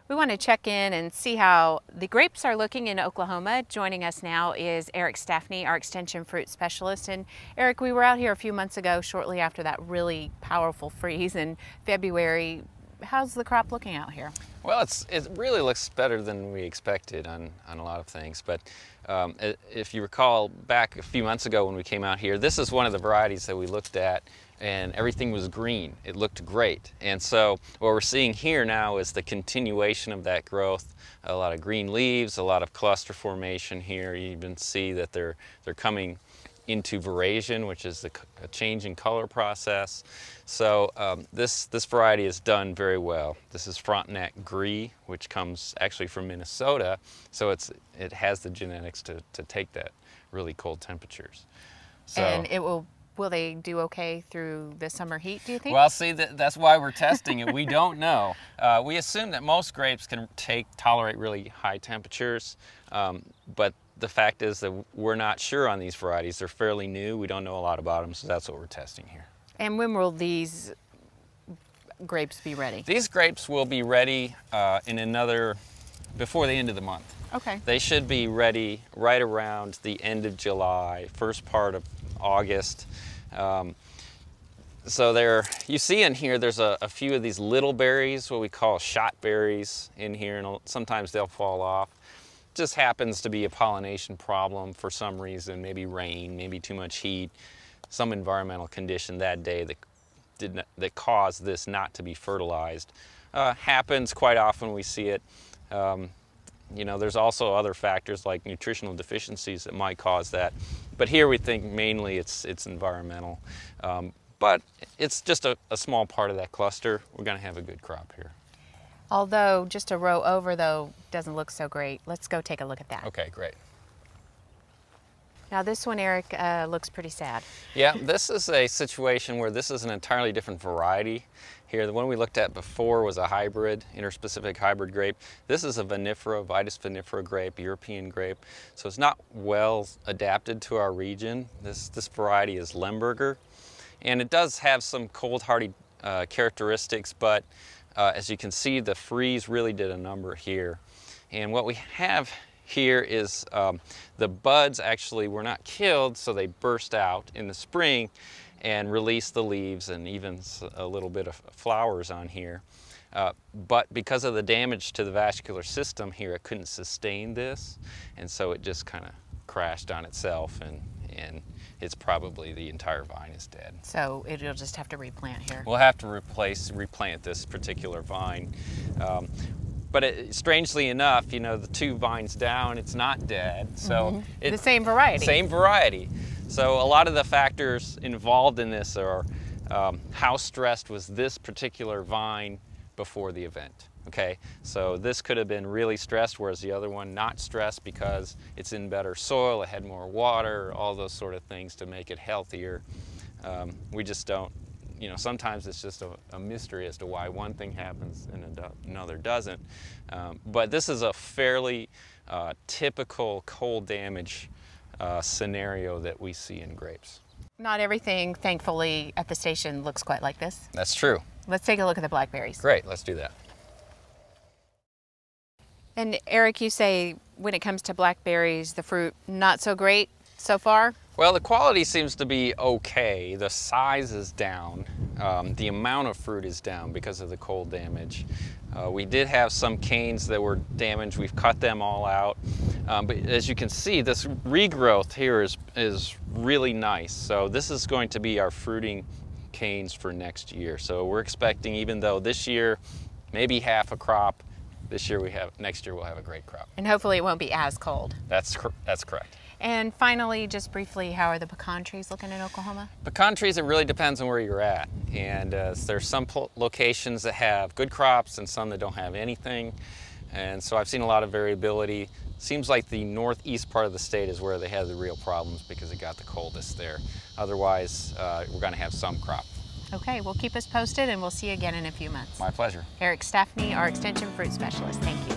We want to check in and see how the grapes are looking in Oklahoma. Joining us now is Eric Stafne, our Extension fruit specialist. And Eric, we were out here a few months ago, shortly after that really powerful freeze in February. How's the crop looking out here? Well, it really looks better than we expected on a lot of things. But if you recall back a few months ago when we came out here, this is one of the varieties that we looked at and everything was green. It looked great. And so what we're seeing here now is the continuation of that growth. A lot of green leaves, a lot of cluster formation here. You even see that they're coming into veraison, which is a change in color process. So this variety is done very well. This is Frontenac Gris, which comes actually from Minnesota. So it has the genetics to take that really cold temperatures. So, and will they do okay through the summer heat, do you think? Well, see, that's why we're testing it. We don't know. We assume that most grapes can tolerate really high temperatures, but the fact is that we're not sure on these varieties. They're fairly new. We don't know a lot about them, so that's what we're testing here. And when will these grapes be ready? These grapes will be ready before the end of the month. Okay. They should be ready right around the end of July, first part of August. So you see in here, there's a few of these little berries, what we call shot berries in here, and sometimes they'll fall off. Just happens to be a pollination problem for some reason, maybe rain, maybe too much heat, some environmental condition that day that caused this not to be fertilized. Happens quite often, we see it. You know, there's also other factors like nutritional deficiencies that might cause that. But here we think mainly it's environmental. But it's just a small part of that cluster. We're going to have a good crop here. Although just a row over, though, doesn't look so great. Let's go take a look at that. Okay, great. Now this one, Eric, looks pretty sad. Yeah, this is a situation where this is an entirely different variety. Here, the one we looked at before was a hybrid, interspecific hybrid grape. This is a vinifera, Vitis vinifera grape, European grape. So it's not well adapted to our region. This variety is Lemberger. And it does have some cold hardy characteristics, but as you can see, the freeze really did a number here. And what we have here is the buds actually were not killed, so they burst out in the spring and release the leaves and even a little bit of flowers on here. But because of the damage to the vascular system here, it couldn't sustain this, and so it just kind of crashed on itself, and it's probably the entire vine is dead. So you'll just have to replant here. We'll have to replant this particular vine. But strangely enough, you know, the two vines down, it's not dead. So the same variety. Same variety. So a lot of the factors involved in this are how stressed was this particular vine before the event. Okay, so this could have been really stressed, whereas the other one not stressed because it's in better soil, it had more water, all those sort of things to make it healthier. We just don't, you know, sometimes it's just a mystery as to why one thing happens and another doesn't. But this is a fairly typical cold damage scenario that we see in grapes. Not everything, thankfully, at the station looks quite like this. That's true. Let's take a look at the blackberries. Great, let's do that. And Eric, you say when it comes to blackberries, the fruit not so great so far? Well, the quality seems to be okay. The size is down. The amount of fruit is down because of the cold damage. We did have some canes that were damaged. We've cut them all out. But as you can see, this regrowth here is really nice. So this is going to be our fruiting canes for next year. So we're expecting, even though this year maybe half a crop, next year we'll have a great crop. And hopefully it won't be as cold. That's correct. And finally, just briefly, how are the pecan trees looking in Oklahoma? Pecan trees, it really depends on where you're at. And there's some locations that have good crops and some that don't have anything. And so I've seen a lot of variability. Seems like the northeast part of the state is where they have the real problems because it got the coldest there. Otherwise, we're going to have some crop. Okay, well, keep us posted and we'll see you again in a few months. My pleasure. Eric Stafne, our Extension fruit specialist. Thank you.